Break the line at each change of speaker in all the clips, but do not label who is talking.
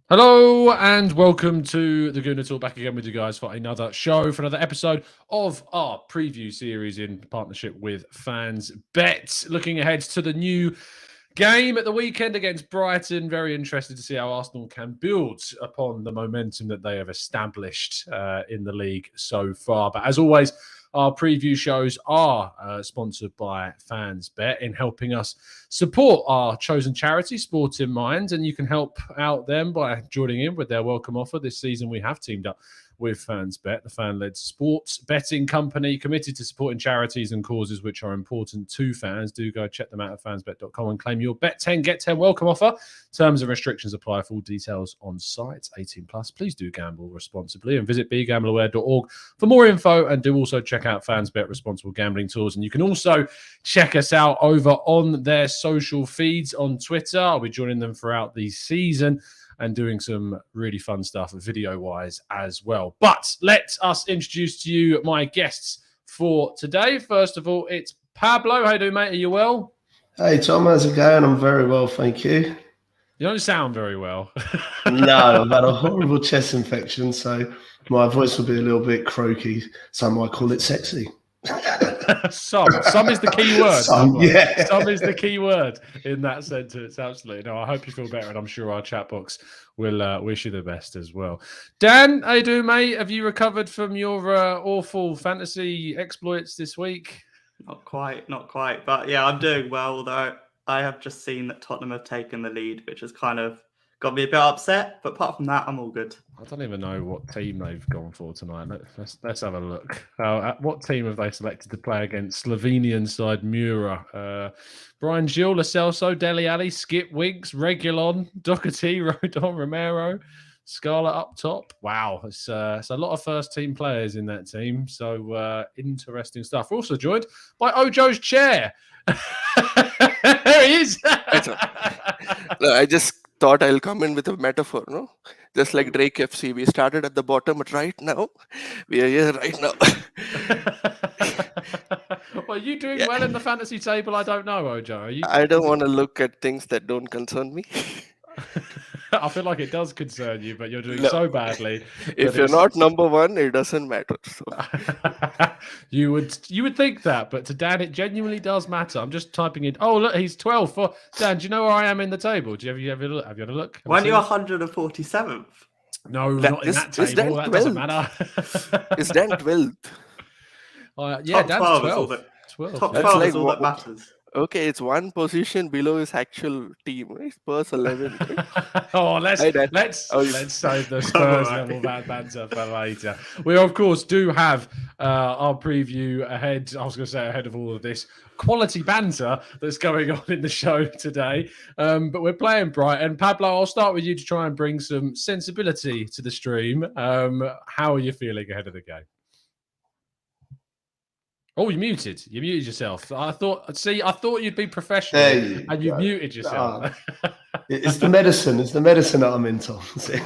Hello and welcome to the Gooner Talk, back again with you guys for another show, for another episode of our preview series in partnership with Fans Bet. Looking ahead to the new game at the weekend against Brighton. Very interested to see how Arsenal can build upon the momentum that they have established in the league so far. But as always, our preview shows are sponsored by Fans Bet in helping us support our chosen charity, Sport in Mind, and you can help out them by joining in with their welcome offer. This season we have teamed up with Fans Bet, the fan-led sports betting company committed to supporting charities and causes which are important to fans. Do go check them out at fansbet.com and claim your Bet 10 Get 10 welcome offer. Terms and restrictions apply. Full details on site. 18 plus. Please do gamble responsibly and visit begambleaware.org for more info, and do also check out Fans Bet responsible gambling tools. And you can also check us out over on their social feeds on Twitter. I'll be joining them throughout the season and doing some really fun stuff video-wise as well. But let us introduce to you my guests for today. First of all, it's Pablo. How you doing, mate? Are you well?
Hey, Tom, how's it going? I'm very well, thank you.
You don't sound very well.
No, I've had a horrible chest infection, so my voice will be a little bit croaky. Some might call it sexy.
Some is the key word.
Some
is the key word in that sentence. Absolutely. No, I hope you feel better, and I'm sure our chat box will wish you the best as well. Dan, how you doing, mate? Have you recovered from your awful fantasy exploits this week?
Not quite. But yeah, I'm doing well, although I have just seen that Tottenham have taken the lead, which has kind of got me a bit upset. But apart from that, I'm all good.
I don't even know what team they've gone for tonight. Let's have a look. What team have they selected to play against? Slovenian side Mura. Brian Gil, Lo Celso, Dele Alli, Skip Winks, Reguilon, Doherty, Rodon, Romero, Scarlett up top. Wow, it's a lot of first-team players in that team. So interesting stuff. We're also joined by Ojo's chair. There he is.
I just thought I'll come in with a metaphor, no? Just like Drake FC, we started at the bottom, but right now, we are here right now.
Well, are you doing well in the fantasy table? I don't know, Ojo.
I don't want to look at things that don't concern me.
I feel like it does concern you, but you're doing so badly.
If you're not number one, it doesn't matter. So.
You would think that, but to Dan, it genuinely does matter. I'm just typing in. Oh, look, he's 12th. For Dan, do you know where I am in the table? Have you ever look? Have you had a look?
When you're 147th?
No, not in that table. That doesn't matter.
Is Dan 12th?
Yeah, Dan's 12.
Top 12 is all that matters.
Okay, it's one position below his actual team. Right? Spurs 11. Right?
Oh, let's save the Spurs level bad banter for later. We of course do have our preview ahead. I was going to say ahead of all of this quality banter that's going on in the show today. But we're playing Brighton. Pablo, I'll start with you to try and bring some sensibility to the stream. How are you feeling ahead of the game? Oh, you muted yourself. I thought you'd be professional, and you muted yourself.
It's the medicine. It's the medicine that I'm into.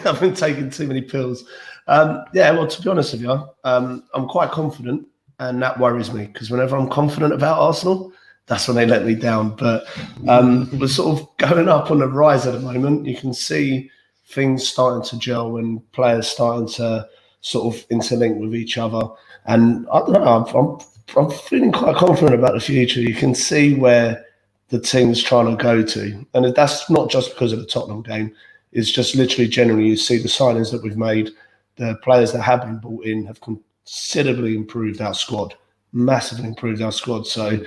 I've been taking too many pills. Well, to be honest with you, I'm quite confident, and that worries me because whenever I'm confident about Arsenal, that's when they let me down. But we're sort of going up on the rise at the moment. You can see things starting to gel and players starting to sort of interlink with each other. And I don't know, I'm feeling quite confident about the future. You can see where the team's trying to go to. And that's not just because of the Tottenham game. It's just literally generally you see the signings that we've made, the players that have been brought in have considerably improved our squad, massively improved our squad. So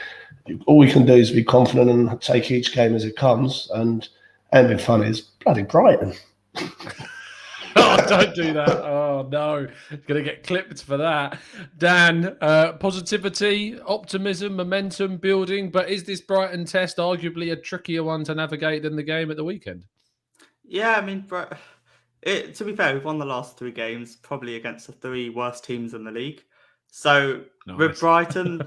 all we can do is be confident and take each game as it comes. And the fun is bloody Brighton.
Oh, don't do that. Oh, no. Going to get clipped for that. Dan, positivity, optimism, momentum building. But is this Brighton test arguably a trickier one to navigate than the game at the weekend?
Yeah, I mean, to be fair, we've won the last 3 games, probably against the 3 worst teams in the league. So with Brighton,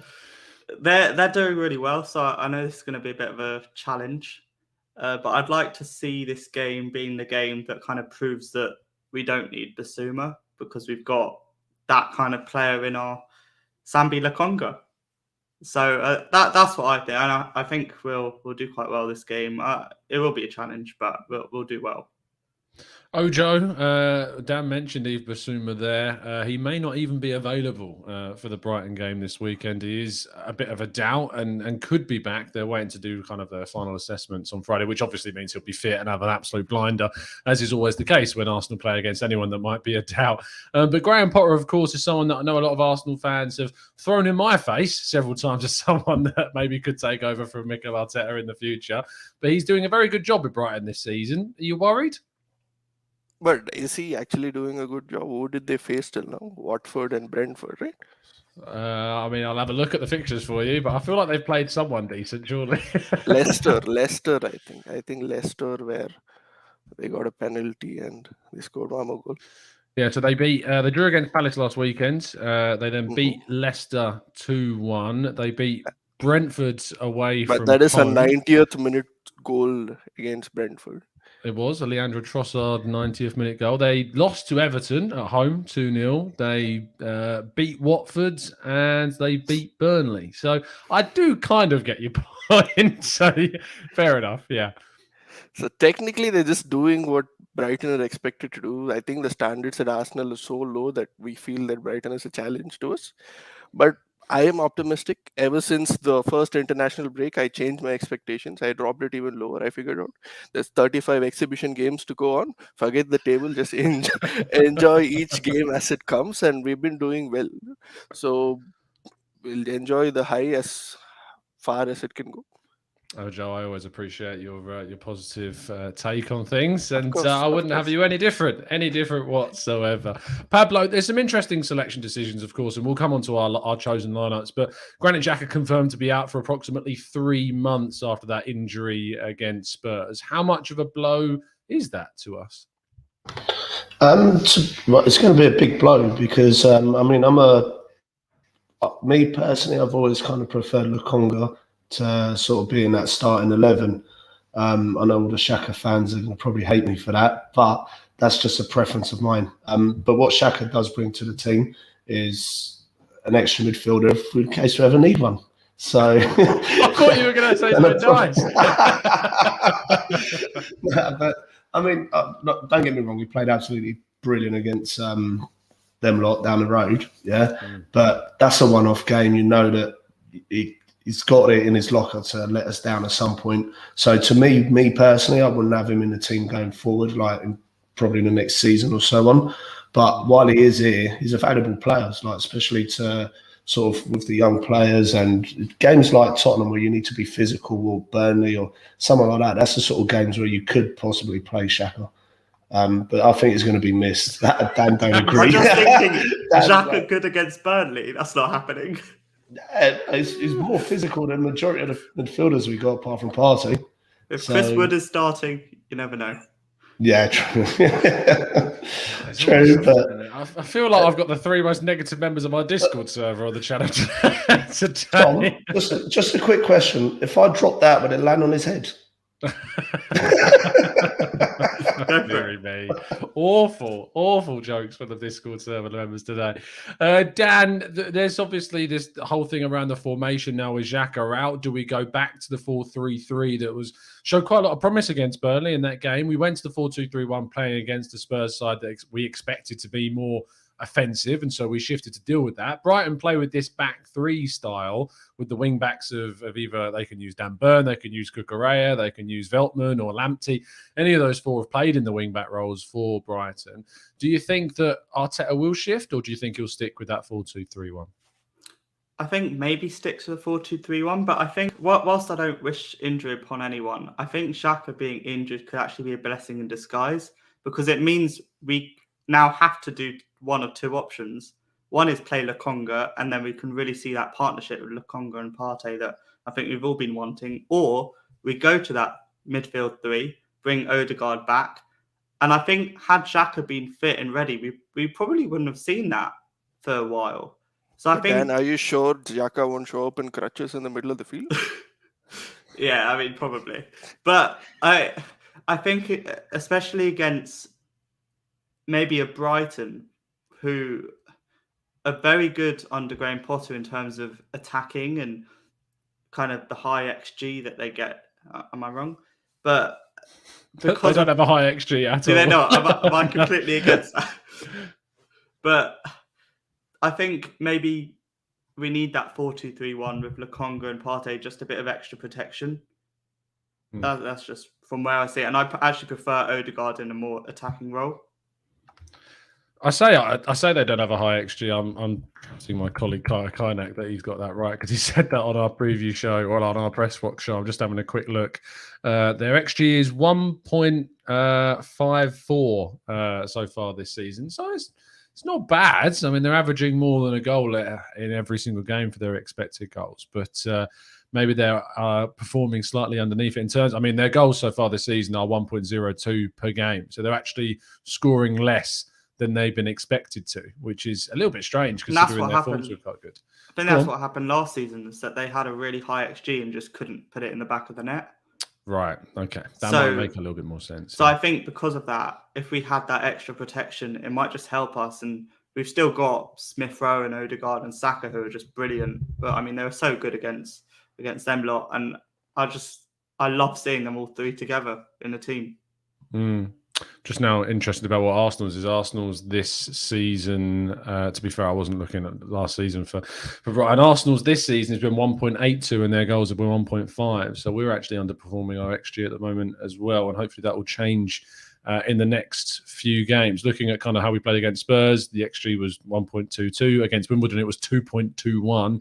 they're doing really well. So I know this is going to be a bit of a challenge. But I'd like to see this game being the game that kind of proves that we don't need Basuma because we've got that kind of player in our Sambi Lokonga. So that's what I think, and I think we'll do quite well this game. It will be a challenge, but we'll do well.
Ojo, Dan mentioned Yves Bissouma there. He may not even be available for the Brighton game this weekend. He is a bit of a doubt and could be back. They're waiting to do kind of their final assessments on Friday, which obviously means he'll be fit and have an absolute blinder, as is always the case when Arsenal play against anyone that might be a doubt. But Graham Potter, of course, is someone that I know a lot of Arsenal fans have thrown in my face several times as someone that maybe could take over from Mikel Arteta in the future. But he's doing a very good job with Brighton this season. Are you worried?
But is he actually doing a good job? Who did they face till now? Watford and Brentford, right?
I mean, I'll have a look at the fixtures for you, but I feel like they've played someone decent, surely.
Leicester, I think. I think Leicester, where they got a penalty and they scored one more goal.
Yeah, so they drew against Palace last weekend. They then beat Leicester 2-1. They beat Brentford away from home.
But that is a 90th minute goal against Brentford.
It was a Leandro Trossard 90th minute goal. They lost to Everton at home 2-0. They beat Watford and they beat Burnley. So I do kind of get your point. So fair enough, yeah.
So technically they're just doing what Brighton are expected to do. I think the standards at Arsenal are so low that we feel that Brighton is a challenge to us. But I am optimistic. Ever since the first international break, I changed my expectations. I dropped it even lower. I figured out there's 35 exhibition games to go on. Forget the table. Just enjoy each game as it comes. And we've been doing well. So we'll enjoy the high as far as it can go.
Oh, Joe, I always appreciate your positive take on things, and
course,
I wouldn't have you any different whatsoever. Pablo, there's some interesting selection decisions, of course, and we'll come on to our chosen lineups. But Granit Xhaka confirmed to be out for approximately 3 months after that injury against Spurs. How much of a blow is that to us?
It's going to be a big blow because me personally, I've always kind of preferred Lokonga to sort of be in that starting 11. I know all the Xhaka fans are going to probably hate me for that, but that's just a preference of mine. But what Xhaka does bring to the team is an extra midfielder in case we ever need one. So
I thought you were going to say something nice.
But I mean, don't get me wrong, we played absolutely brilliant against them lot down the road, yeah. But that's a one-off game. You know that he's got it in his locker to let us down at some point. So to me personally, I wouldn't have him in the team going forward, probably in the next season or so on. But while he is here, he's a valuable player, especially to sort of with the young players and games like Tottenham where you need to be physical, or Burnley or somewhere like that. That's the sort of games where you could possibly play Xhaka. But I think it's going to be missed. Dan don't agree.
I'm just thinking Xhaka good against Burnley. That's not happening.
He's more physical than the majority of the midfielders we got, apart from Partey.
If Chris Wood is starting, you never know.
Yeah, true. True, but
I feel like I've got the 3 most negative members of my Discord server on the channel today.
Tom, just a quick question. If I drop that, would it land on his head?
Very me. Awful jokes for the Discord server members today. Dan, there's obviously this whole thing around the formation now with Xhaka out. Do we go back to the 4-3-3 that showed quite a lot of promise against Burnley in that game? We went to the 4-2-3-1 playing against the Spurs side that we expected to be more offensive, and so we shifted to deal with that. Brighton play with this back three style with the wing backs of either they can use Dan Burn, they can use Cucurella, they can use Veltman or Lamptey. Any of those four have played in the wing back roles for Brighton. Do you think that Arteta will shift, or do you think he'll stick with that 4-2-3-1?
I think maybe stick to the 4-2-3-1, but I think whilst I don't wish injury upon anyone, I think Xhaka being injured could actually be a blessing in disguise, because it means we now have to do one of two options. One is play Lokonga, and then we can really see that partnership with Lokonga and Partey that I think we've all been wanting. Or we go to that midfield three, bring Odegaard back. And I think had Xhaka been fit and ready, we probably wouldn't have seen that for a while. So I think.
Dan, are you sure Xhaka won't show up in crutches in the middle of the field?
Yeah, I mean, probably. But I think, especially against maybe a Brighton, who a very good under Graham Potter in terms of attacking and kind of the high XG that they get. Am I wrong? But
because they don't have a high XG at all.
Do they not? Am I completely against that? But I think maybe we need that 4-2-3-1 with Lokonga and Partey, just a bit of extra protection. That's just from where I see it. And I actually prefer Odegaard in a more attacking role.
I say they don't have a high XG. I'm seeing my colleague Kainak that he's got that right, because he said that on our preview show or on our press box show. I'm just having a quick look. Their XG is 1.54 so far this season. So it's not bad. I mean, they're averaging more than a goal in every single game for their expected goals, but maybe they're performing slightly underneath it in terms. I mean, their goals so far this season are 1.02 per game, so they're actually scoring less than they've been expected to, which is a little bit strange considering their forms were quite good.
I think that's what happened last season, is that they had a really high XG and just couldn't put it in the back of the net.
Right. Okay. That might make a little bit more sense.
So I think because of that, if we had that extra protection, it might just help us. And we've still got Smith Rowe and Odegaard and Saka, who are just brilliant. But I mean, they were so good against them lot. And I love seeing them all three together in the team.
Just now interested about what Arsenal's is. Arsenal's this season, to be fair, I wasn't looking at last season for Brighton. Arsenal's this season has been 1.82 and their goals have been 1.5. So we're actually underperforming our XG at the moment as well. And hopefully that will change in the next few games. Looking at kind of how we played against Spurs, the XG was 1.22. Against Wimbledon, it was 2.21.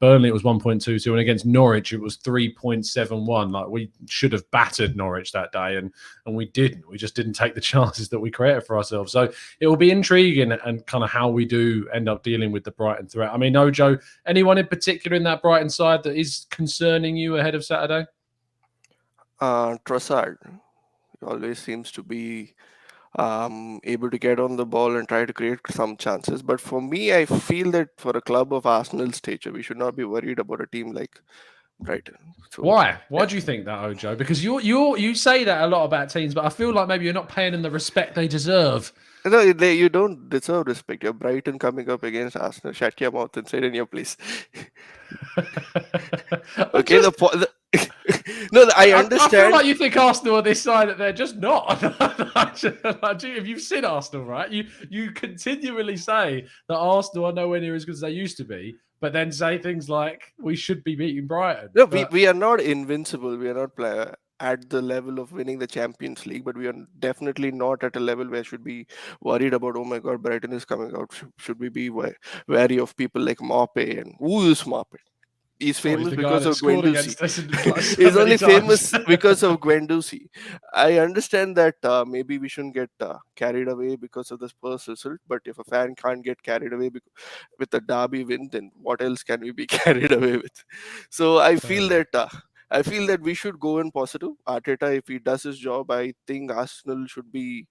Burnley, it was 1.22, and against Norwich, it was 3.71. Like, we should have battered Norwich that day, and we didn't. We just didn't take the chances that we created for ourselves. So it will be intriguing and kind of how we do end up dealing with the Brighton threat. I mean, Ojo, anyone in particular in that Brighton side that is concerning you ahead of Saturday?
Trossard always seems to be able to get on the ball and try to create some chances. But for me, I feel that for a club of Arsenal's stature, we should not be worried about a team like Brighton. So,
why? Why do you think that, Ojo? Because you say that a lot about teams, but I feel like maybe you're not paying them the respect they deserve.
No, you don't deserve respect. You're Brighton coming up against Arsenal. Shut your mouth and sit in your place. Okay, no, I understand.
I feel like you think Arsenal are this side that they're just not. If you've seen Arsenal, right? You continually say that Arsenal are nowhere near as good as they used to be, but then say things like, we should be beating Brighton.
No, we are not invincible. We are not at the level of winning the Champions League, but we are definitely not at a level where should be worried about, oh my God, Brighton is coming out. Should we be wary of people like Maupay? And who is Maupay? He's famous because of Guendouzi. He's only famous because of Guendouzi. I understand that maybe we shouldn't get carried away because of the Spurs result, but if a fan can't get carried away with a derby win, then what else can we be carried away with? So I feel that we should go in positive. Arteta, if he does his job, I think Arsenal should be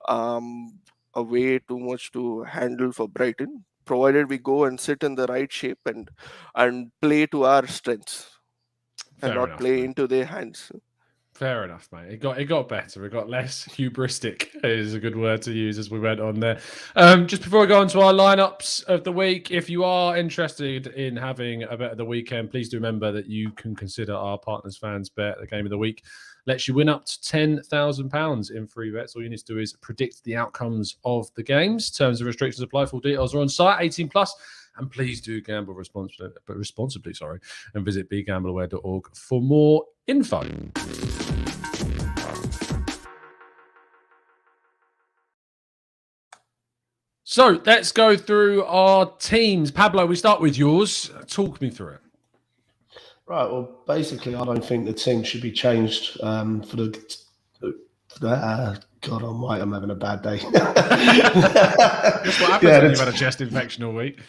way too much to handle for Brighton, provided we go and sit in the right shape and play to our strengths and not play into their hands.
Fair enough, mate. It got better. It got less hubristic, is a good word to use as we went on there. Just before we go on to our lineups of the week, if you are interested in having a bet of the weekend, please do remember that you can consider our Partners Fans Bet, the game of the week. Lets you win up to £10,000 in free bets. All you need to do is predict the outcomes of the games. Terms and restrictions apply. Full details are on site. 18+. And please do gamble responsibly, and visit begambleaware.org for more info. So let's go through our teams. Pablo, we start with yours. Talk me through it.
Right. Well, basically, I don't think the team should be changed for the. God Almighty, I'm having a bad day.
That's what happens when you've had a chest infection all week.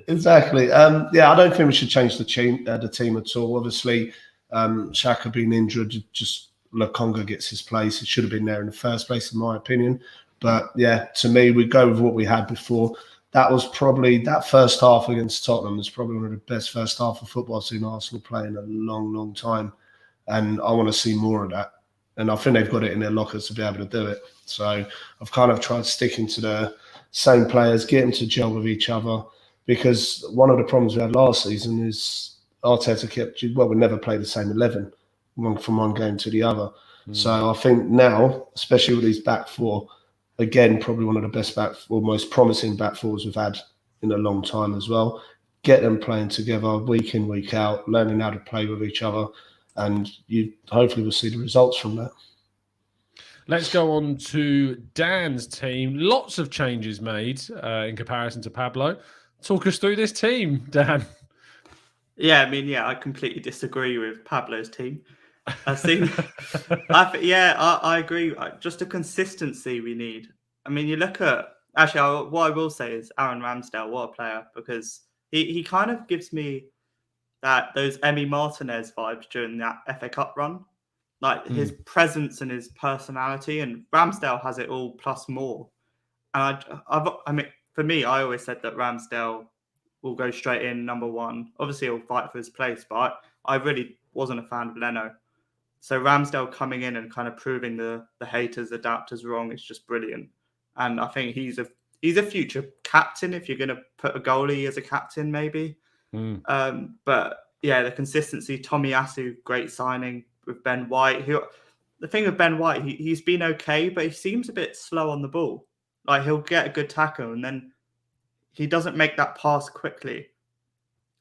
Exactly. I don't think we should change the team at all. Obviously, Xhaka being injured, just Lokonga gets his place. It should have been there in the first place, in my opinion. But yeah, to me, we go with what we had before. That was probably, that first half against Tottenham was probably one of the best first half of football I've seen Arsenal play in a long, long time. And I want to see more of that. And I think they've got it in their lockers to be able to do it. So I've kind of tried sticking to same players, get them to gel with each other. Because one of the problems we had last season is Arteta we never play the same 11 from one game to the other. So I think now, especially with these back four, again, probably one of the best most promising back fours we've had in a long time as well. Get them playing together week in, week out, learning how to play with each other, and you hopefully will see the results from that.
Let's go on to Dan's team. Lots of changes made in comparison to Pablo. Talk us through this team, Dan.
Yeah, I mean, I completely disagree with Pablo's team. I agree. Just a consistency we need. I mean, you look at what I will say is Aaron Ramsdale, what a player, because he kind of gives me those Emi Martinez vibes during that FA Cup run, like his presence and his personality. And Ramsdale has it all plus more. And I mean, for me, I always said that Ramsdale will go straight in number one. Obviously, he'll fight for his place, but I really wasn't a fan of Leno. So Ramsdale coming in and kind of proving the haters, the doubters wrong is just brilliant. And I think he's a future captain if you're going to put a goalie as a captain, maybe. But yeah, the consistency. Tomiyasu, great signing with Ben White. The thing with Ben White, he's been okay, but he seems a bit slow on the ball. Like he'll get a good tackle and then he doesn't make that pass quickly.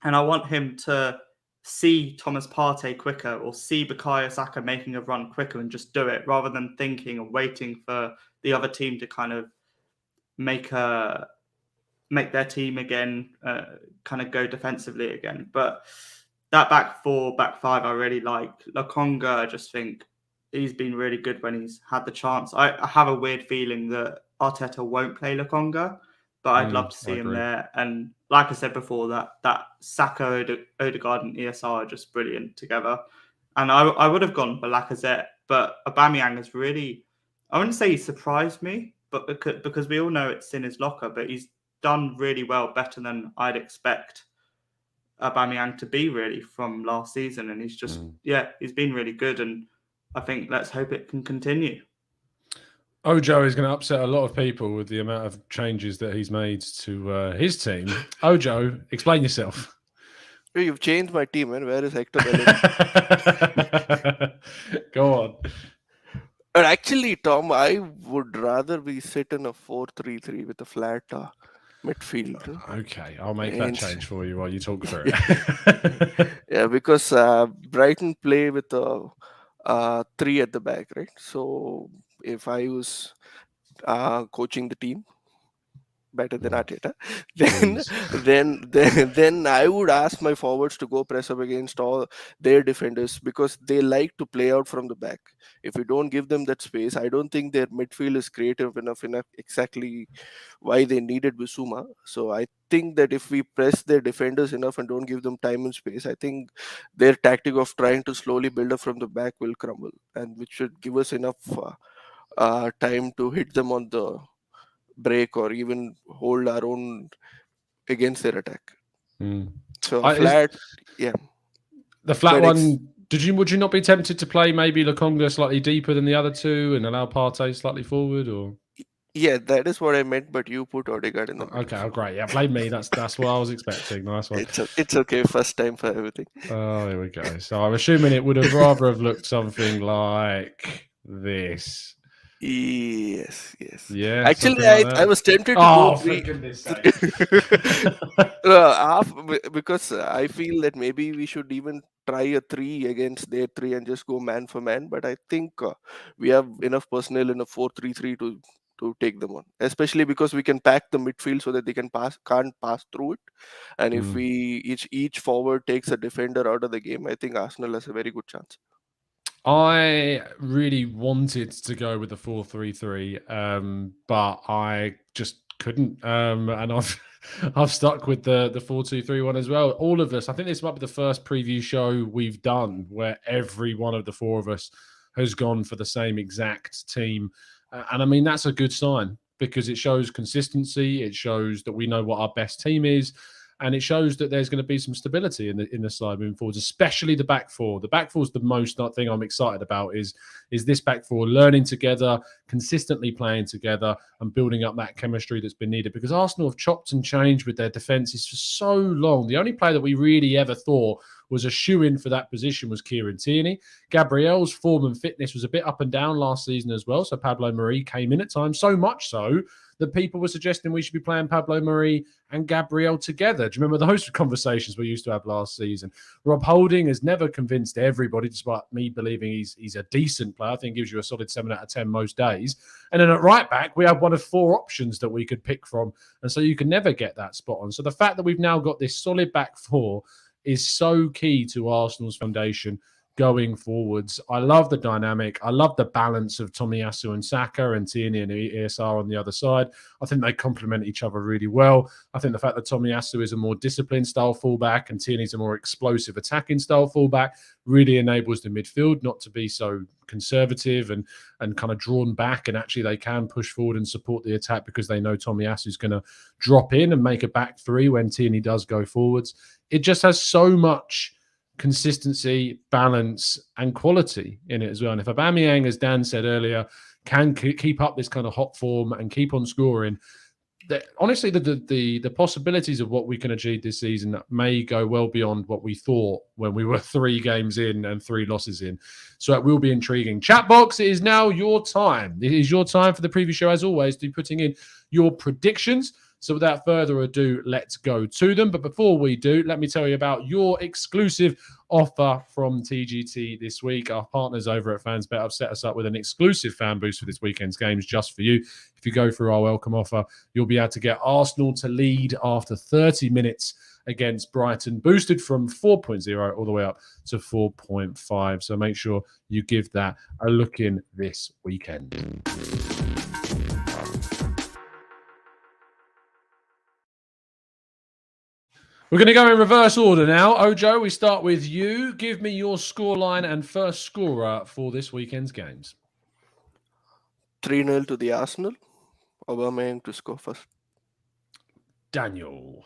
And I want him to see Thomas Partey quicker or see Bukayo Saka making a run quicker and just do it rather than thinking and waiting for the other team to kind of make their team again, kind of go defensively again. But that back four, back five, I really like. Lokonga, I just think he's been really good when he's had the chance. I have a weird feeling that Arteta won't play Lokonga, but I'd love to see him there. And like I said before, that Saka, Odegaard and ESR are just brilliant together. And I would have gone for Lacazette, but Aubameyang has really, I wouldn't say he surprised me, but because we all know it's in his locker, but he's done really well, better than I'd expect Aubameyang to be really from last season. And he's just, he's been really good. And I think let's hope it can continue.
Ojo is going to upset a lot of people with the amount of changes that he's made to his team. Ojo, explain yourself.
You've changed my team, man. Where is Hector?
Go on.
But actually, Tom, I would rather be sit in a 4-3-3 with a flat midfield.
Okay, I'll make that change for you while you talk through it.
Yeah, because Brighton play with a 3 at the back, right? So if I was coaching the team better than Arteta, then I would ask my forwards to go press up against all their defenders because they like to play out from the back. If we don't give them that space, I don't think their midfield is creative enough exactly why they needed Bissouma. So I think that if we press their defenders enough and don't give them time and space, I think their tactic of trying to slowly build up from the back will crumble, and which should give us enough time to hit them on the break or even hold our own against their attack. So flat,
the flat one. Would you not be tempted to play maybe Lokonga slightly deeper than the other two and allow Partey slightly forward? Or
that is what I meant. But you put Odegaard in the middle.
Okay, great. Yeah, blame me. That's what I was expecting. Nice one.
It's okay. First time for everything.
Oh, here we go. So I'm assuming it would have rather have looked something like this.
Yes.
Yeah.
Actually, I was tempted to go
for goodness sake.
Because I feel that maybe we should even try a 3 against their 3 and just go man for man. But I think we have enough personnel in a 4-3-3 to take them on, especially because we can pack the midfield so that they can't pass through it. And if we each forward takes a defender out of the game, I think Arsenal has a very good chance.
I really wanted to go with the 4-3-3, but I just couldn't. And I've stuck with the 4-2-3-1 as well. All of us, I think this might be the first preview show we've done where every one of the four of us has gone for the same exact team. And I mean, that's a good sign because it shows consistency. It shows that we know what our best team is. And it shows that there's going to be some stability in the side moving forward, especially the back four. The back four is the most thing I'm excited about is this back four learning together, consistently playing together and building up that chemistry that's been needed, because Arsenal have chopped and changed with their defences for so long. The only player that we really ever thought was a shoe-in for that position was Kieran Tierney. Gabriel's form and fitness was a bit up and down last season as well, so Pablo Mari came in at times, so much so that people were suggesting we should be playing Pablo Mari and Gabriel together. Do you remember those conversations we used to have last season? Rob Holding has never convinced everybody, despite me believing he's a decent player. I think he gives you a solid 7 out of 10 most days. And then at right back, we have one of 4 options that we could pick from. And so you can never get that spot on. So the fact that we've now got this solid back four is so key to Arsenal's foundation going forwards. I love the dynamic. I love the balance of Tomiyasu and Saka and Tierney and ESR on the other side. I think they complement each other really well. I think the fact that Tomiyasu is a more disciplined style fullback and Tierney's a more explosive attacking style fullback really enables the midfield not to be so conservative and kind of drawn back, and actually they can push forward and support the attack because they know Tomiyasu is going to drop in and make a back three when Tierney does go forwards. It just has so much consistency, balance, and quality in it as well. And if Aubameyang, as Dan said earlier, can keep up this kind of hot form and keep on scoring, honestly, the possibilities of what we can achieve this season may go well beyond what we thought when we were 3 games in and 3 losses in. So it will be intriguing. Chatbox, it is now your time. It is your time for the preview show, as always, to be putting in your predictions. So without further ado, let's go to them. But before we do, let me tell you about your exclusive offer from TGT this week. Our partners over at FansBet have set us up with an exclusive fan boost for this weekend's games just for you. If you go through our welcome offer, you'll be able to get Arsenal to lead after 30 minutes against Brighton, boosted from 4.0 all the way up to 4.5. So make sure you give that a look in this weekend. We're going to go in reverse order now. Ojo, we start with you. Give me your scoreline and first scorer for this weekend's games.
3-0 to the Arsenal. Aubameyang to score first.
Daniel.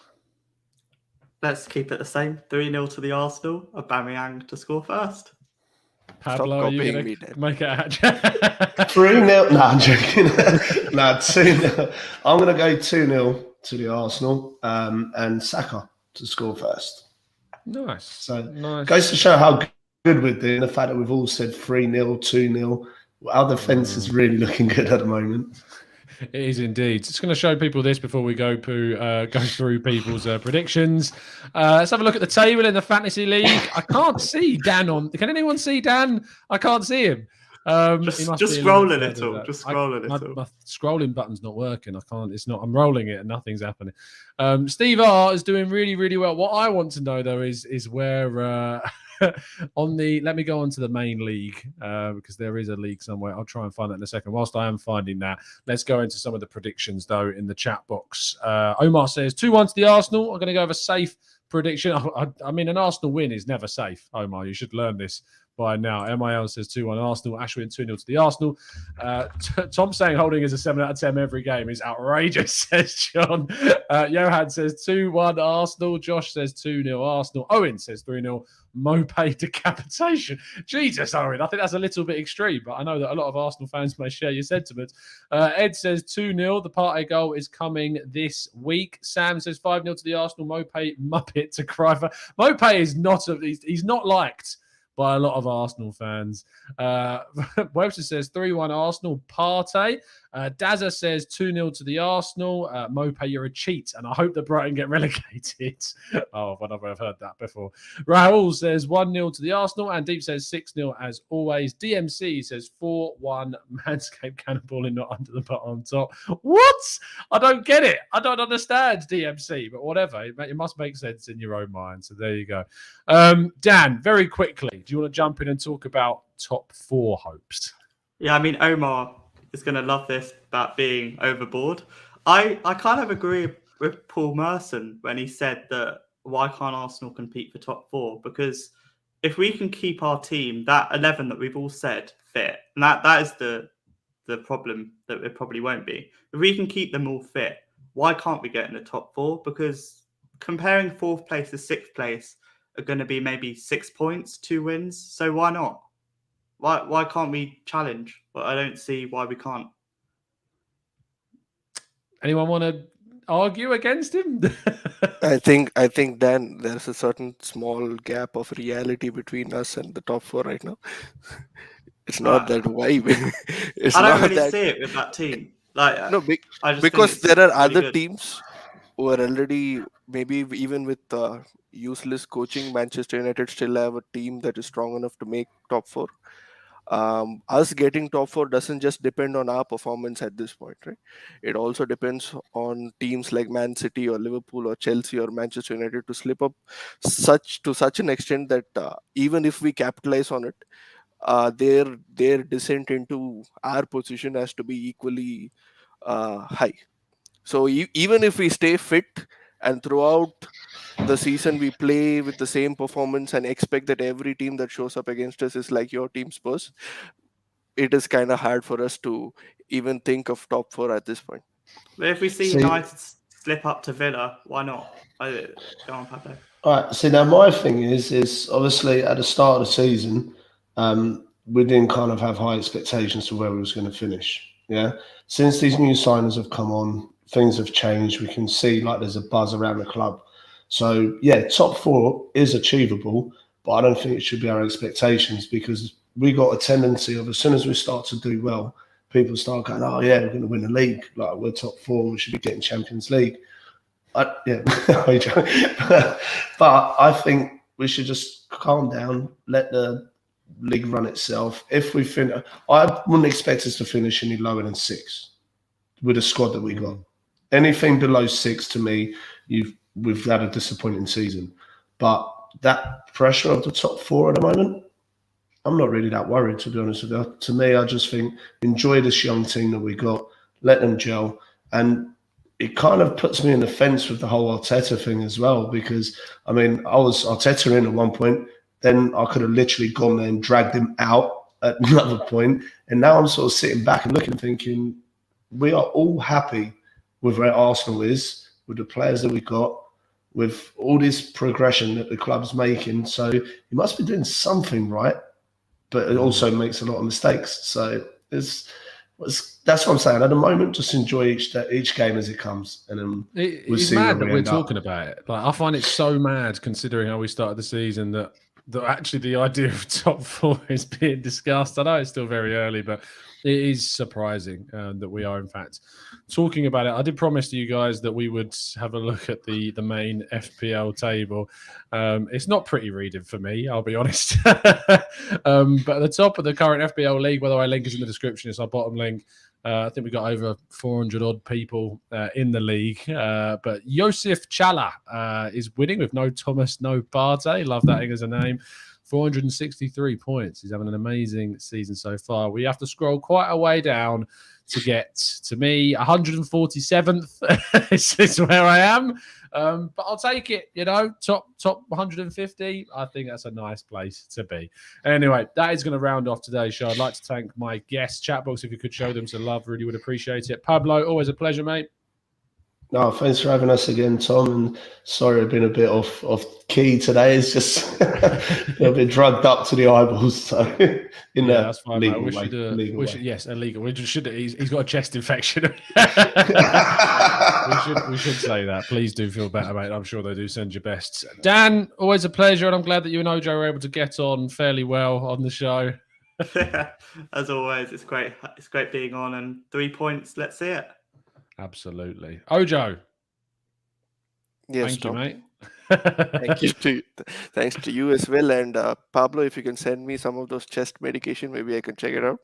Let's keep it the same. 3-0 to the Arsenal. Aubameyang to score first.
Pablo, are you going to make it out?
3-0. No, I'm joking. No, 2-0. I'm going to go 2-0 to the Arsenal and Saka to score first.
Nice.
So
nice.
Goes to show how good we're doing. The fact that we've all said 3-0, 2-0. Our defence is really looking good at the moment.
It is indeed. Just going to show people this before we go through people's predictions. Let's have a look at the table in the Fantasy League. I can't see Dan on. Can anyone see Dan? I can't see him.
Just scroll a little. Just scroll a little.
My scrolling button's not working. I can't. It's not. I'm rolling it and nothing's happening. Steve R is doing really, really well. What I want to know though is where on the. Let me go on to the main league because there is a league somewhere. I'll try and find that in a second. Whilst I am finding that, let's go into some of the predictions though in the chat box. Omar says 2-1 to the Arsenal. I'm going to go with a safe prediction. I mean, an Arsenal win is never safe. Omar, you should learn this by now. MIL says 2-1 Arsenal. Ashwin 2-0 to the Arsenal. Tom saying Holding is a 7 out of 10 every game is outrageous, says John. Johan says 2-1 Arsenal. Josh says 2-0 Arsenal. Owen says 3-0 Mopay decapitation. Jesus, Owen, I think that's a little bit extreme, but I know that a lot of Arsenal fans may share your sentiments. Ed says 2-0. The Partey goal is coming this week. Sam says 5-0 to the Arsenal. Mopay Muppet to cry for. Mopay is not he's not liked by a lot of Arsenal fans. Webster says 3-1 Arsenal. Partey. Dazza says 2-0 to the Arsenal. Mopay, you're a cheat, and I hope that Brighton get relegated. Oh, I've heard that before. Raul says 1-0 to the Arsenal, and Deep says 6-0 as always. DMC says 4-1 Manscaped cannonballing not under the butt on top. What? I don't get it. I don't understand DMC, but whatever. It must make sense in your own mind. So there you go. Dan, very quickly, do you want to jump in and talk about top 4 hopes?
Yeah, I mean, Omar is going to love this about being overboard. I kind of agree with Paul Merson when he said that why can't Arsenal compete for top 4? Because if we can keep our team, that 11 that we've all said, fit, and that is the problem that it probably won't be. If we can keep them all fit, why can't we get in the top 4? Because comparing 4th place to 6th place are going to be maybe 6 points, 2 wins. So why not? Why can't we challenge? Well, I don't see why we can't.
Anyone want to argue against him?
I think Dan, there's a certain small gap of reality between us and the top 4 right now. It's not that vibe.
I don't really see it with that team. Like,
no,
I just
because
think
there are
really
other
good.
teams who are already, maybe even with useless coaching, Manchester United still have a team that is strong enough to make top 4. Us getting top 4 doesn't just depend on our performance at this point, right? It also depends on teams like Man City or Liverpool or Chelsea or Manchester United to slip up to such an extent that even if we capitalize on it, their descent into our position has to be equally high. So even if we stay fit and throughout the season we play with the same performance and expect that every team that shows up against us is like your team Spurs, it is kind of hard for us to even think of top 4 at this point.
But if we see United slip up to Villa, why not? Go on, Pablo.
All right. See, now my thing is obviously at the start of the season, we didn't kind of have high expectations for where we was going to finish. Yeah. Since these new signings have come on, things have changed. We can see like there's a buzz around the club. So yeah, top 4 is achievable, but I don't think it should be our expectations, because we got a tendency of, as soon as we start to do well, people start going, oh yeah, we're going to win the league. Like, we're top 4, we should be getting Champions League. But I think we should just calm down, let the league run itself. If we finish, I wouldn't expect us to finish any lower than 6 with the squad that we got. Anything below 6, to me, we've had a disappointing season. But that pressure of the top 4 at the moment, I'm not really that worried, to be honest with you. To me, I just think enjoy this young team that we got, let them gel. And it kind of puts me in the fence with the whole Arteta thing as well, because, I mean, I was Arteta in at one point, then I could have literally gone there and dragged him out at another point. And now I'm sort of sitting back and looking, thinking, we are all happy with where Arsenal is, with the players that we got, with all this progression that the club's making. So he must be doing something right, but it also makes a lot of mistakes. So that's what I'm saying. At the moment, just enjoy each game as it comes, and then we'll see.
It's mad that we're talking about it. Like, I find it so mad, considering how we started the season, that actually the idea of top 4 is being discussed. I know it's still very early, but it is surprising that we are, in fact, talking about it. I did promise to you guys that we would have a look at the main FPL table. It's not pretty reading for me, I'll be honest. But at the top of the current FPL league, by the way, link is in the description. It's our bottom link. I think we got over 400 odd people in the league. But Josef Chala is winning with no Thomas, no Partey. Love that as a name. 463 points. He's having an amazing season so far. We have to scroll quite a way down to get to me. 147th is where I am. But I'll take it, top 150. I think that's a nice place to be. Anyway, that is going to round off today's show. I'd like to thank my guests. Chat box, if you could show them some love, really would appreciate it. Pablo, always a pleasure, mate.
No, thanks for having us again, Tom. And sorry, I've been a bit off key today. It's just a bit drugged up to the eyeballs. So
that's fine,
legal
mate. Yes, illegal. He's got a chest infection. we should say that. Please do feel better, mate. I'm sure they do send your best. Dan, always a pleasure, and I'm glad that you and Ojo were able to get on fairly well on the show.
As always, it's great. It's great being on, and 3 points. Let's see it.
Absolutely. Ojo.
Yes,
Thank you, mate.
Thanks to you as well. And Pablo, if you can send me some of those chest medication, maybe I can check it out.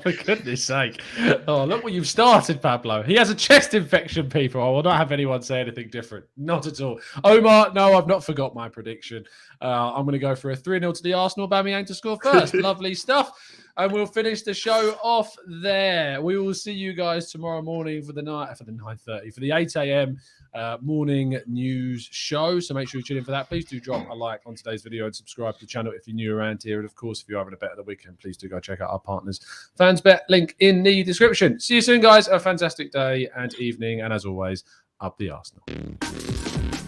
For goodness sake. Oh, look what you've started, Pablo. He has a chest infection, people. I will not have anyone say anything different. Not at all. Omar, no, I've not forgot my prediction. I'm going to go for a 3-0 to the Arsenal. Aubameyang to score first. Lovely stuff. And we'll finish the show off there. We will see you guys tomorrow morning for the 9:30, for the 8 a.m. Morning news show. So make sure you tune in for that. Please do drop a like on today's video and subscribe to the channel if you're new around here. And of course, if you're having a bet of the weekend, please do go check out our partners. FansBet, link in the description. See you soon, guys. Have a fantastic day and evening. And as always, up the Arsenal.